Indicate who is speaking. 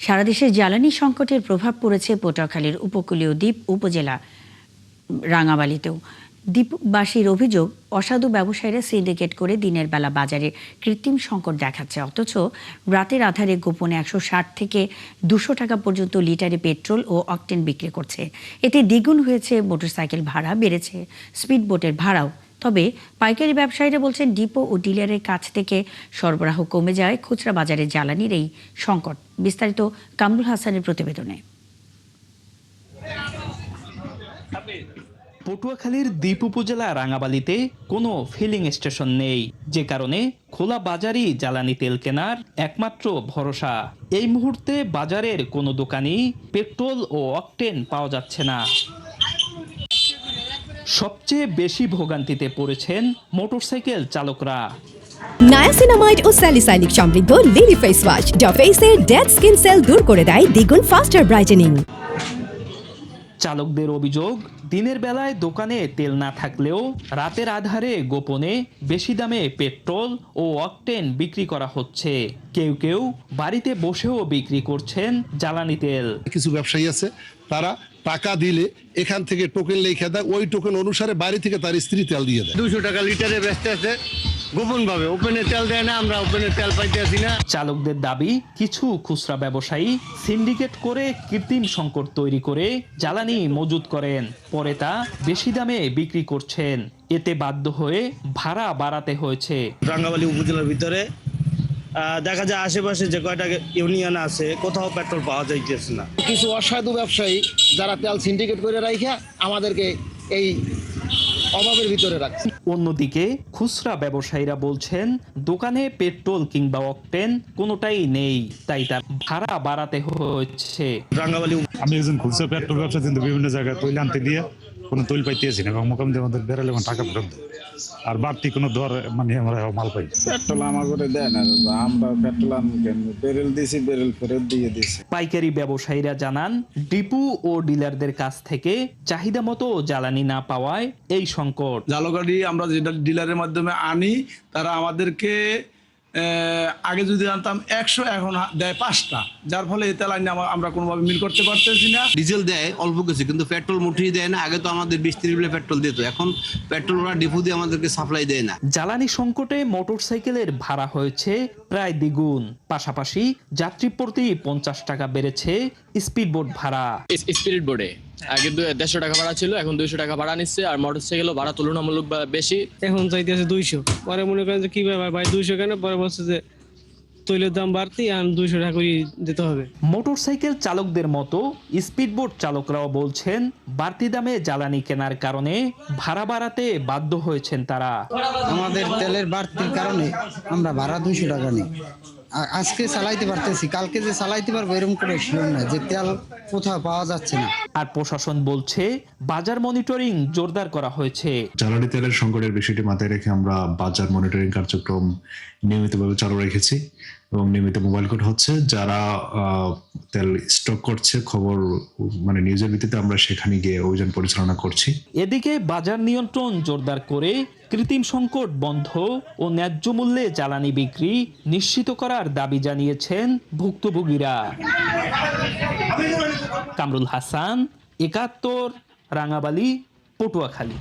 Speaker 1: সারা দেশে জ্বালানি সংকটের প্রভাব পড়েছে পটুয়াখালীর উপকূলীয় দ্বীপ উপজেলা রাঙাবালিতেও। দ্বীপবাসীর অভিযোগ, অসাধু ব্যবসায়ীরা সিন্ডিকেট করে দিনের বেলা বাজারে কৃত্রিম সংকট দেখাচ্ছে, অথচ রাতের আধারে গোপনে 160 থেকে 200 টাকা পর্যন্ত লিটারে পেট্রোল ও অকটেন বিক্রি করছে। এতে দ্বিগুণ হয়েছে মোটরসাইকেল ভাড়া, বেড়েছে স্পিডবোটের ভাড়াও। তবে পাইকারি ব্যবসায়ীরা বলছেন, ডিপো ও ডিলারের কাছ থেকে সরবরাহ কমে যায় খুচরা বাজারে জ্বালানির এই সংকট। বিস্তারিত কামরুল হাসানের প্রতিবেদনে।
Speaker 2: পটুয়াখালীর দ্বীপ উপজেলা রাঙাবালিতে কোনো ফিলিং স্টেশন নেই, যে কারণে খোলা বাজারই জ্বালানি তেল কেনার একমাত্র ভরসা। এই মুহূর্তে বাজারের কোনো দোকানই পেট্রোল ও অকটেন পাওয়া যাচ্ছে না। সবচেয়ে বেশি ভোগান্তিতে পড়েছেন মোটরসাইকেল চালকরা।
Speaker 3: নায়াসিনামাইড ও স্যালিসাইলিক সমৃদ্ধ লিলি ফেস ওয়াশ যা ফেসের ডেড স্কিন সেল দূর করে দেয় দ্বিগুণ ফাস্টার ব্রাইটেনিং।
Speaker 2: চালকদের অভিযোগ, দিনের বেলায় দোকানে তেল না থাকলেও রাতের আধারে গোপনে বেশি দামে পেট্রোল ও অকটেন বিক্রি করা হচ্ছে। কেউ কেউ বাড়িতে বসেও বিক্রি করছেন জ্বালানি তেল।
Speaker 4: কিছু ব্যবসায়ী আছে, তারা টাকা দিলে এখান থেকে টোকেন লিখে দেয়, ওই টোকেন অনুসারে বাড়ি থেকে তার স্ত্রী তেল দিয়ে দেয়।
Speaker 5: 200 টাকা লিটারে বেচতে আছে গোপন ভাবে, ওপেনে তেল দেয় না, আমরা ওপেনে তেল পাইতে আসি না।
Speaker 2: চালকদের দাবি, কিছু খুচরা ব্যবসায়ী সিন্ডিকেট করে কৃত্রিম সংকট তৈরি করে জ্বালানি মজুত করেন, পরে তা বেশি দামে বিক্রি করছেন। এতে বাধ্য হয়ে ভাড়া বাড়াতে হয়েছে।
Speaker 5: রাঙ্গাবালী উপজেলার ভিতরে দেখা যায় আশেপাশে যে কয়টা ইউনিয়ন আছে, কোথাও পেট্রোল পাওয়া যাইতেছে না।
Speaker 6: কিছু অসাধু ব্যবসায়ী যারা তেল সিন্ডিকেট করে রাখা আমাদেরকে এই অভাবের ভিতরে রাখছে।
Speaker 2: অন্যদিকে খুচরা ব্যবসায়ীরা বলছেন, দোকানে পেট্রোল কিংবা অকটেন কোনোটাই নেই, তাই তার ভাড়া বাড়াতে হচ্ছে।
Speaker 5: রাঙ্গাবালী
Speaker 7: আমি একজন খুচরা পেট্রোল ব্যবসা, কিন্তু বিভিন্ন জায়গায় তৈল আনতে দিয়ে কোনো তৈল পাইতেছি না এবং মোকামে আমাদের বেড়ালে টাকা ফেরত দেয়, আর বাড়তি কোনো দর আমরা মাল পাই।
Speaker 8: পেট্রোল আমার করে দেয় না, আমরা পেট্রোল বেরেল দিয়েছি, বেরেল ফেরত দিয়ে দিয়েছি।
Speaker 2: পাইকারি ব্যবসায়ীরা জানান, ডিপো ও ডিলারদের কাছ থেকে চাহিদা মতো জ্বালানি না পাওয়ায় এই সংকট।
Speaker 9: জ্বালানি আমরা যেটা ডিলারের মাধ্যমে আনি, তারা আমাদেরকে আগে যদি আনতাম 100, এখন দেয় 5টা, যার ফলে এই তেল আইনে আমরা কোনোভাবে মিল করতে পারতেছি না।
Speaker 10: ডিজেল দেয় অল্প কিছু, কিন্তু পেট্রোল মুঠেই দেয় না। আগে তো আমাদের 20-30 পেট্রোল দিত, এখন পেট্রোল ওরা ডিপো দিয়ে আমাদেরকে সাপ্লাই দেয় না।
Speaker 2: জ্বালানি সংকটে মোটরসাইকেলের ভাড়া হয়েছে প্রায় দ্বিগুণ, পাশাপাশি যাত্রী প্রতি 50 টাকা বেড়েছে স্পিডবোট ভাড়া।
Speaker 11: স্পিড বোর্ডে আগে 150 টাকা ভাড়া ছিল, এখন 200 টাকা ভাড়া নিচ্ছে, আর মোটরসাইকেলও ভাড়া তুলনামূলক বেশি।
Speaker 12: এখন চাইতেছে 200, পরে মনে করেন যে কি ব্যাপার ভাই 200 কেন, পরে বলছে যে তৈলের দাম বাড়তি, আর 200 টাকা করে দিতে হবে।
Speaker 2: মোটরসাইকেল চালকদের মতো স্পিডবোট চালকরাও বলছেন, বাড়তি দামে জ্বালানি কেনার কারণে ভাড়া বাড়াতে বাধ্য হয়েছেন তারা।
Speaker 6: আমাদের তেলের বাড়তির কারণে আমরা ভাড়া 200 টাকা নিই। আজকে চালাইতে পারতেছি, কালকে যে চালাইতে পারবো এরকম করে শিওর না, যে তেল কোথাও পাওয়া যাচ্ছে না।
Speaker 2: আর প্রশাসন বলছে, বাজার মনিটরিং জোরদার করা হয়েছে।
Speaker 7: জ্বালানি তেলের সংকটের বিষয়টি মাথায় রেখে আমরা বাজার মনিটরিং কার্যক্রম নিয়মিতভাবে চালু রেখেছি এবং নিয়মিত মোবাইল কোড হচ্ছে। যারা তেল স্টক করছে খবর নিউজের ভিত্তিতে আমরা সেখানে গিয়ে অভিযান পরিচালনা করছি।
Speaker 2: এদিকে বাজার নিয়ন্ত্রণ জোরদার করে কৃত্রিম সংকট বন্ধ ও ন্যায্য মূল্যে জ্বালানি বিক্রি নিশ্চিত করার দাবি জানিয়েছেন ভুক্তভোগীরা। কামরুল হাসান, 71, রাঙাবালি, পটুয়াখালী।